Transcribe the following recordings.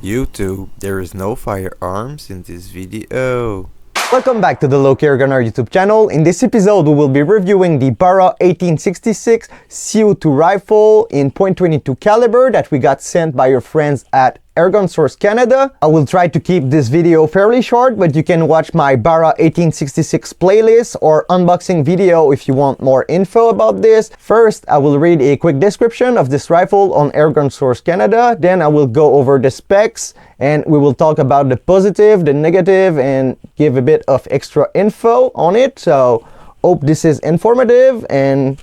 YouTube, there is no firearms in this video. Welcome back to the Airgunner YouTube channel. In this episode, we will be reviewing the Barra 1866 CO2 rifle in .22 caliber that we got sent by your friends at Airgun Source Canada. I will try to keep this video fairly short, but you can watch my Barra 1866 playlist or unboxing video if you want more info about this. First, I will read a quick description of this rifle on Airgun Source Canada. Then I will go over the specs and we will talk about the positive, the negative, and give a bit of extra info on it. So, hope this is informative. And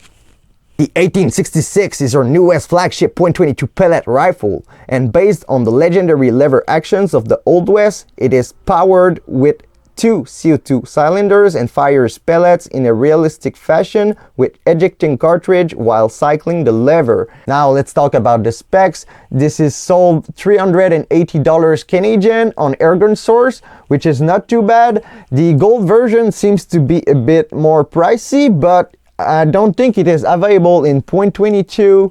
the 1866 is our newest flagship .22 pellet rifle, and based on the legendary lever actions of the Old West, it is powered with two CO2 cylinders and fires pellets in a realistic fashion with ejecting cartridge while cycling the lever. Now let's talk about the specs. This is sold $380 Canadian on Airgun Source, which is not too bad. The gold version seems to be a bit more pricey, but I don't think it is available in .22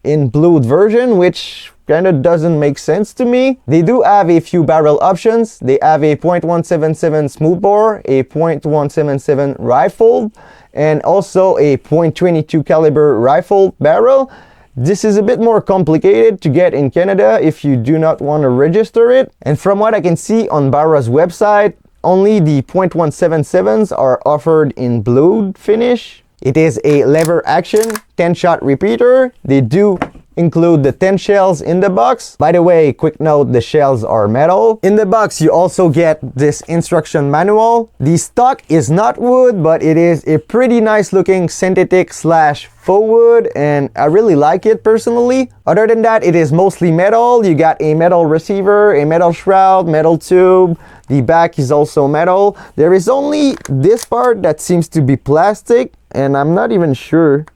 in blued version, which kind of doesn't make sense to me. They do have a few barrel options. They have a .177 smoothbore, a .177 rifle, and also a .22 caliber rifle barrel. This is a bit more complicated to get in Canada if you do not want to register it. And from what I can see on Barra's website, only the .177s are offered in blued finish. It is a lever action 10-shot repeater. They do include the 10 shells in the box. By the way, quick note, the shells are metal. In the box, you also get this instruction manual. The stock is not wood, but it is a pretty nice looking synthetic / faux wood, and I really like it personally. Other than that, it is mostly metal. You got a metal receiver, a metal shroud, metal tube. The back is also metal. There is only this part that seems to be plastic, and I'm not even sure.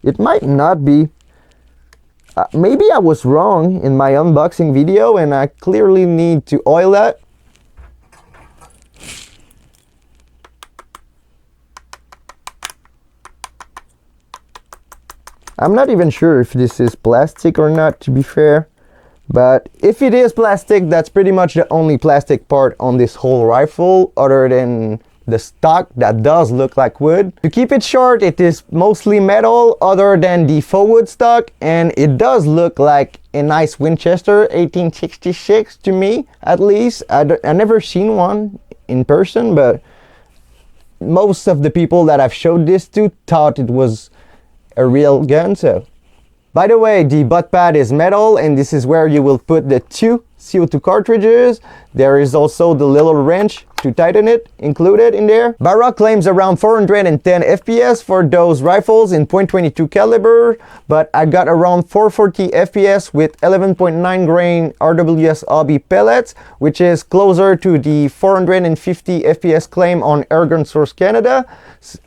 It might not be. Maybe I was wrong in my unboxing video and I clearly need to oil that. I'm not even sure if this is plastic or not, to be fair. But if it is plastic, that's pretty much the only plastic part on this whole rifle, other than the stock that does look like wood. To keep it short, it is mostly metal other than the faux wood stock, and it does look like a nice Winchester 1866 to me, at least. I never seen one in person, but most of the people that I've showed this to thought it was a real gun. So, by the way, the butt pad is metal, and this is where you will put the two CO2 cartridges. There is also the little wrench to tighten it included in there. Barra claims around 410 FPS for those rifles in .22 caliber, but I got around 440 FPS with 11.9 grain RWS hobby pellets, which is closer to the 450 FPS claim on Airgun Source Canada.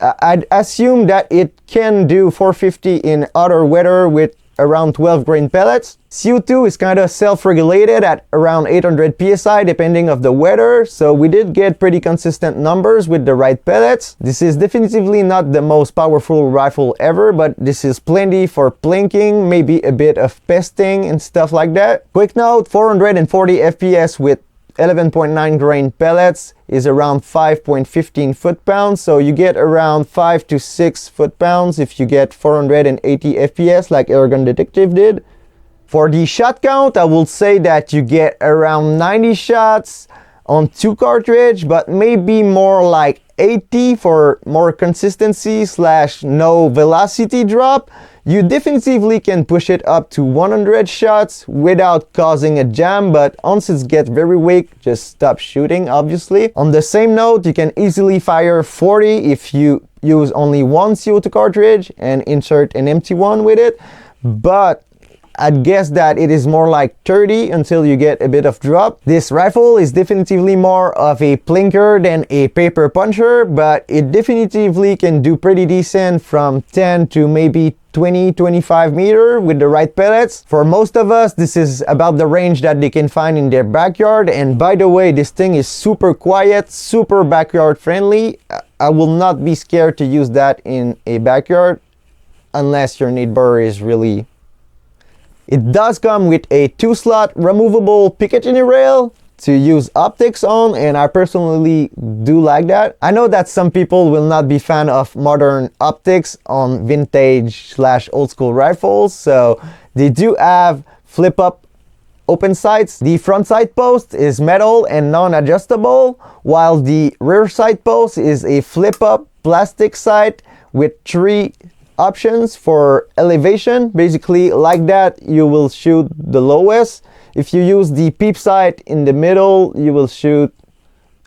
I'd assume that it can do 450 in other weather with around 12 grain pellets. CO2 is kind of self-regulated at around 800 psi depending of the weather, so we did get pretty consistent numbers with the right pellets. This is definitively not the most powerful rifle ever, but this is plenty for plinking, maybe a bit of pesting and stuff like that. Quick note, 440 FPS with 11.9 grain pellets is around 5.15 foot-pounds, so you get around 5 to 6 foot-pounds if you get 480 FPS like Airgun Detective did. For the shot count, I will say that you get around 90 shots on 2 cartridge, but maybe more like 80 for more consistency / no velocity drop. You definitively can push it up to 100 shots without causing a jam, but once it gets very weak, just stop shooting, obviously. On the same note, you can easily fire 40 if you use only one CO2 cartridge and insert an empty one with it, but I'd guess that it is more like 30 until you get a bit of drop. This rifle is definitively more of a plinker than a paper puncher, but it definitively can do pretty decent from 10 to maybe 20-25 meter with the right pellets. For most of us, this is about the range that they can find in their backyard. And by the way, this thing is super quiet, super backyard friendly. I will not be scared to use that in a backyard unless your neighbor is really It does come with a 2-slot removable Picatinny rail to use optics on, and I personally do like that. I know that some people will not be fan of modern optics on vintage / old school rifles, so they do have flip up open sights. The front sight post is metal and non-adjustable, while the rear sight post is a flip up plastic sight with 3 options for elevation. Basically, like that, you will shoot the lowest. If you use the peep sight in the middle, you will shoot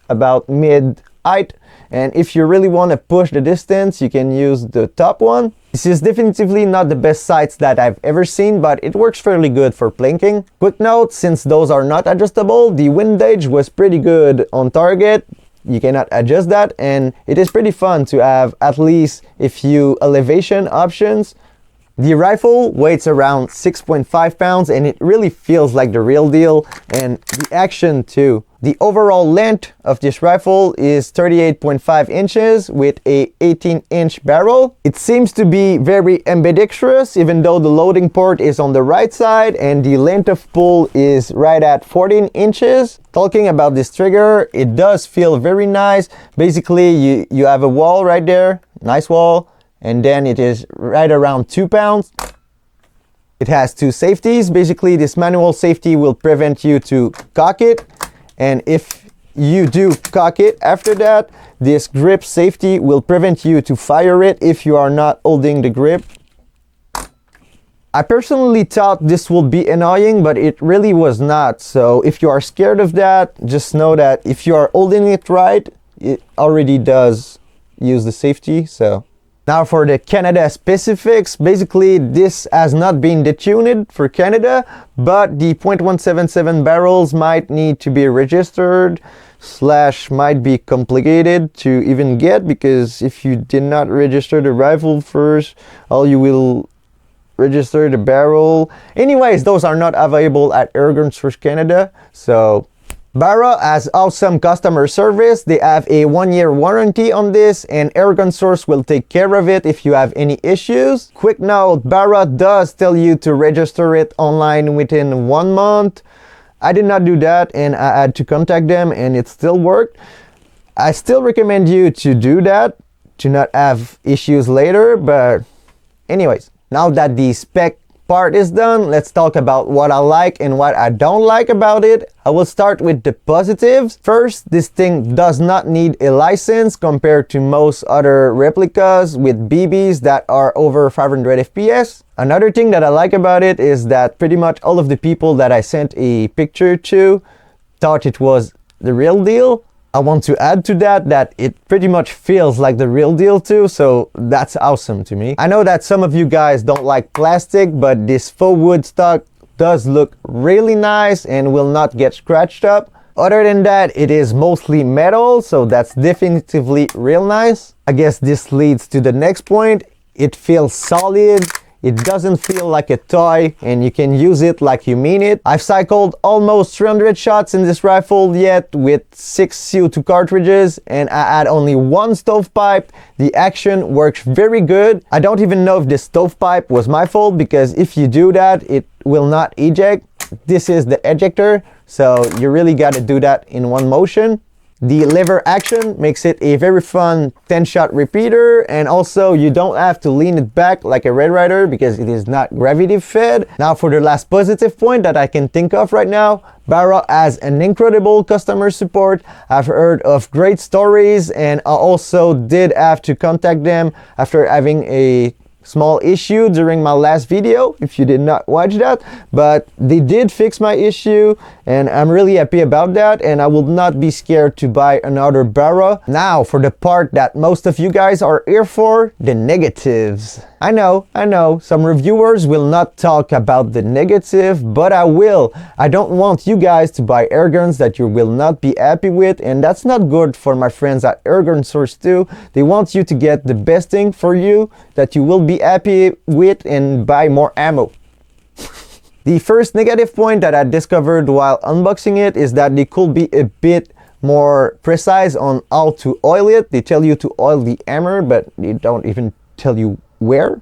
about mid height. And if you really want to push the distance, you can use the top one. This is definitively not the best sights that I've ever seen, but it works fairly good for plinking. Quick note, since those are not adjustable, the windage was pretty good on target. You cannot adjust that, and it is pretty fun to have at least a few elevation options. The rifle weighs around 6.5 pounds, and it really feels like the real deal, and the action too. The overall length of this rifle is 38.5 inches with a 18-inch barrel. It seems to be very ambidextrous, even though the loading port is on the right side, and the length of pull is right at 14 inches. Talking about this trigger, it does feel very nice. Basically, you have a wall right there, nice wall. And then it is right around 2 pounds. It has 2 safeties. Basically, this manual safety will prevent you to cock it. And if you do cock it after that, this grip safety will prevent you to fire it if you are not holding the grip. I personally thought this would be annoying, but it really was not. So if you are scared of that, just know that if you are holding it right, it already does use the safety. So now for the Canada specifics, basically this has not been detuned for Canada, but the .177 barrels might need to be registered / might be complicated to even get, because if you did not register the rifle first, all you will register the barrel. Anyways, those are not available at Airgun Source Canada, so Barra has awesome customer service. They have a 1-year warranty on this, and Airgun Source will take care of it if you have any issues. Quick note, Barra does tell you to register it online within 1 month. I did not do that, and I had to contact them, and it still worked. I still recommend you to do that to not have issues later, but anyways, now that the spec part is done, let's talk about what I like and what I don't like about it. I will start with the positives. First, this thing does not need a license compared to most other replicas with BBs that are over 500 FPS. Another thing that I like about it is that pretty much all of the people that I sent a picture to thought it was the real deal. I want to add to that it pretty much feels like the real deal too, so that's awesome to me. I know that some of you guys don't like plastic, but this faux wood stock does look really nice and will not get scratched up. Other than that, it is mostly metal, so that's definitively real nice. I guess this leads to the next point. It feels solid. It doesn't feel like a toy, and you can use it like you mean it. I've cycled almost 300 shots in this rifle yet with 6 CO2 cartridges, and I had only 1 stovepipe. The action works very good. I don't even know if this stovepipe was my fault, because if you do that, it will not eject. This is the ejector, so you really got to do that in one motion. The lever action makes it a very fun 10-shot repeater, and also you don't have to lean it back like a Red Ryder because it is not gravity fed. Now for the last positive point that I can think of right now, Barra has an incredible customer support. I've heard of great stories, and I also did have to contact them after having a small issue during my last video, if you did not watch that, but they did fix my issue, and I'm really happy about that, and I will not be scared to buy another Barra. Now for the part that most of you guys are here for, the negatives. I know, some reviewers will not talk about the negative, but I will. I don't want you guys to buy airguns that you will not be happy with, and that's not good for my friends at Airgun Source 2. They want you to get the best thing for you that you will be happy with and buy more ammo. The first negative point that I discovered while unboxing it is that they could be a bit more precise on how to oil it. They tell you to oil the hammer, but they don't even tell you where.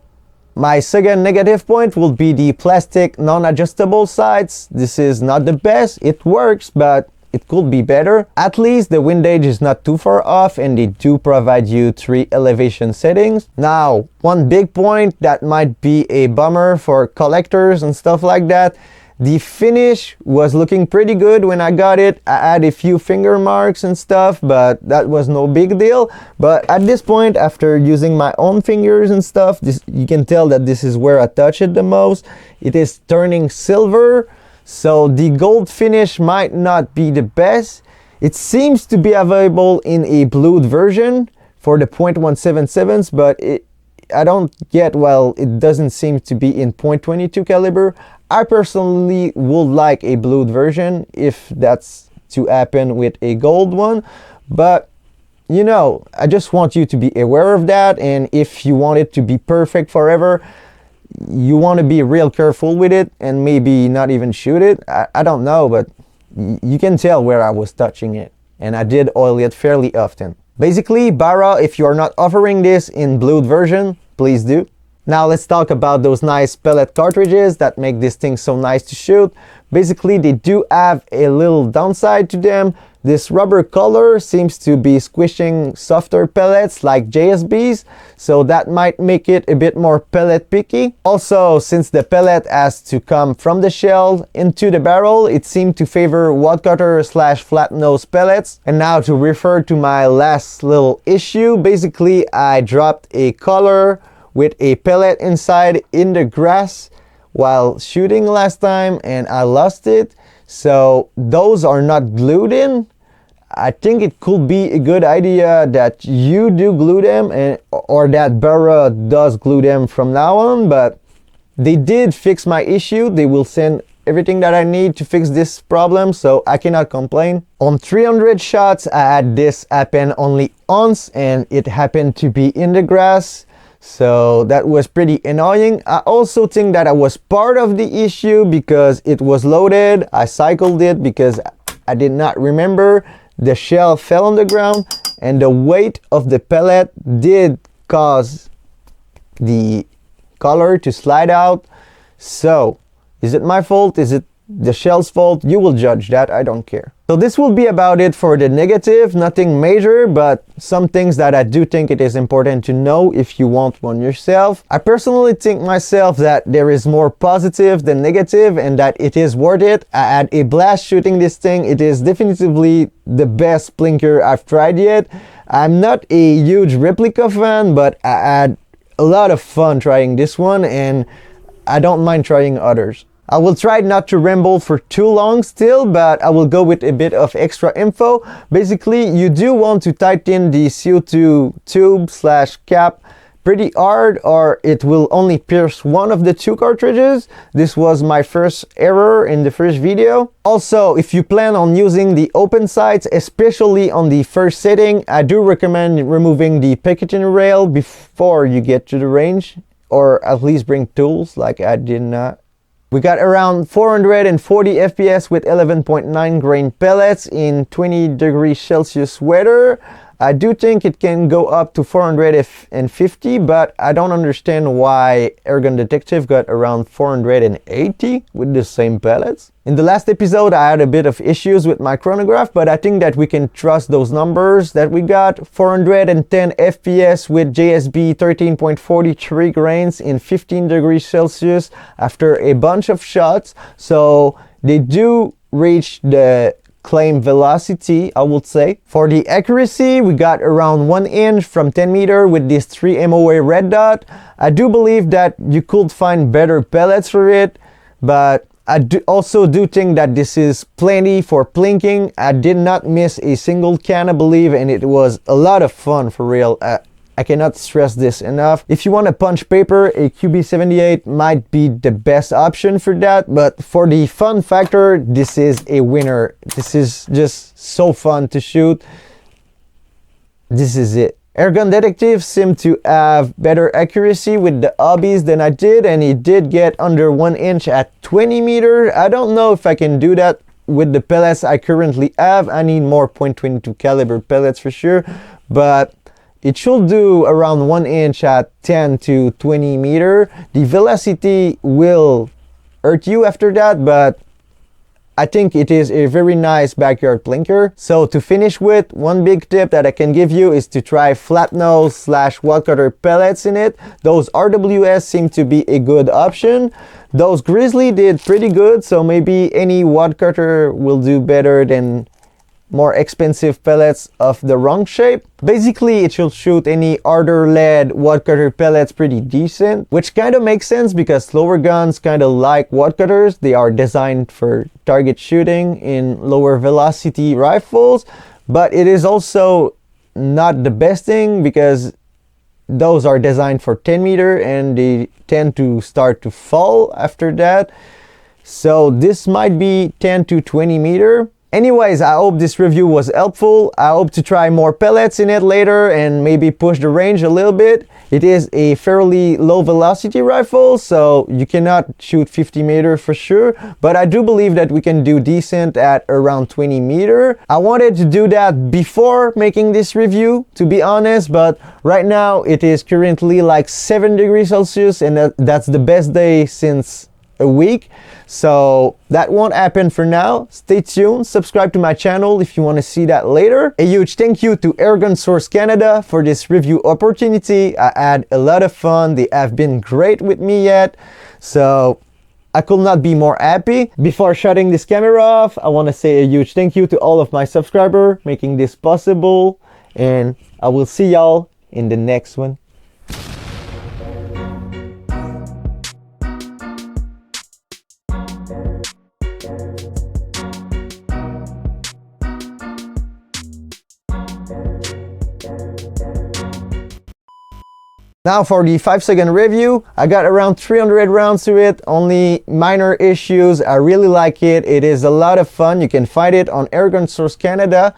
My second negative point will be the plastic non-adjustable sights. This is not the best. It works, but it could be better. At least the windage is not too far off, and they do provide you 3 elevation settings. Now, one big point that might be a bummer for collectors and stuff like that, the finish was looking pretty good when I got it. I had a few finger marks and stuff, but that was no big deal. But at this point, after using my own fingers and stuff, you can tell that this is where I touch it the most. It is turning silver, so the gold finish might not be the best. It seems to be available in a blued version for the .177s, but I don't get, well, it doesn't seem to be in .22 caliber. I personally would like a blued version if that's to happen with a gold one, but you know, I just want you to be aware of that, and if you want it to be perfect forever, you want to be real careful with it and maybe not even shoot it. I don't know, but you can tell where I was touching it, and I did oil it fairly often. Basically, Barra, if you are not offering this in blued version, please do. Now let's talk about those nice pellet cartridges that make this thing so nice to shoot. Basically, they do have a little downside to them. This rubber color seems to be squishing softer pellets like JSBs, so that might make it a bit more pellet picky. Also, since the pellet has to come from the shell into the barrel, it seemed to favor woodcutter / flat nose pellets. And now to refer to my last little issue, basically I dropped a color with a pellet inside in the grass while shooting last time, and I lost it. So those are not glued in. I think it could be a good idea that you do glue them, or that Barra does glue them from now on, but they did fix my issue. They will send everything that I need to fix this problem, so I cannot complain. On 300 shots, I had this happen only once, and it happened to be in the grass. So that was pretty annoying. I also think that I was part of the issue because it was loaded. I cycled it because I did not remember. The shell fell on the ground, and the weight of the pellet did cause the color to slide out. So, is it my fault? Is it the shell's fault? You will judge that. I don't care. So this will be about it for the negative. Nothing major, but some things that I do think it is important to know if you want one yourself. I personally think myself that there is more positive than negative, and that it is worth it. I had a blast shooting this thing. It is definitively the best plinker I've tried yet. I'm not a huge replica fan, but I had a lot of fun trying this one, and I don't mind trying others. I will try not to ramble for too long still, but I will go with a bit of extra info. Basically, you do want to tighten the CO2 tube / cap pretty hard, or it will only pierce one of the 2 cartridges. This was my first error in the first video. Also, if you plan on using the open sights, especially on the first setting, I do recommend removing the picketing rail before you get to the range, or at least bring tools like I did not. We got around 440 FPS with 11.9 grain pellets in 20 degrees Celsius weather. I do think it can go up to 450, but I don't understand why Airgun Detective got around 480 with the same pellets. In the last episode, I had a bit of issues with my chronograph, but I think that we can trust those numbers that we got. 410 FPS with JSB 13.43 grains in 15 degrees Celsius after a bunch of shots. So they do reach the claim velocity, I would say. For the accuracy, we got around 1 inch from 10 meter with this 3 MOA red dot. I do believe that you could find better pellets for it, but I also do think that this is plenty for plinking. I did not miss a single can, I believe, and it was a lot of fun for real. I cannot stress this enough. If you want a punch paper, a QB78 might be the best option for that, but for the fun factor, this is a winner. This is just so fun to shoot. This is it. Airgun Detective seemed to have better accuracy with the hobbies than I did, and it did get under 1 inch at 20 meters. I don't know if I can do that with the pellets I currently have. I need more .22 caliber pellets for sure, but it should do around 1 inch at 10 to 20 meter. The velocity will hurt you after that, but I think it is a very nice backyard plinker. So to finish with, one big tip that I can give you is to try flat nose / wad cutter pellets in it. Those RWS seem to be a good option. Those Grizzly did pretty good, so maybe any wad cutter will do better than more expensive pellets of the wrong shape. Basically, it should shoot any harder lead wad cutter pellets pretty decent, which kind of makes sense because slower guns kind of like wad cutters. They are designed for target shooting in lower velocity rifles, but it is also not the best thing because those are designed for 10 meter and they tend to start to fall after that. So this might be 10 to 20 meter. Anyways, I hope this review was helpful. I hope to try more pellets in it later and maybe push the range a little bit. It is a fairly low velocity rifle, so you cannot shoot 50 meter for sure, but I do believe that we can do decent at around 20 meter. I wanted to do that before making this review, to be honest, but right now it is currently like 7 degrees Celsius and that's the best day since a week, so that won't happen for now. Stay tuned, subscribe to my channel if you want to see that later. A huge thank you to Airgun Source Canada for this review opportunity. I had a lot of fun. They have been great with me yet, so I could not be more happy. Before shutting this camera off, I want to say a huge thank you to all of my subscribers making this possible, and I will see y'all in the next one. Now for the 5-second review, I got around 300 rounds to it, only minor issues. I really like it. It is a lot of fun. You can find it on Airgun Source Canada.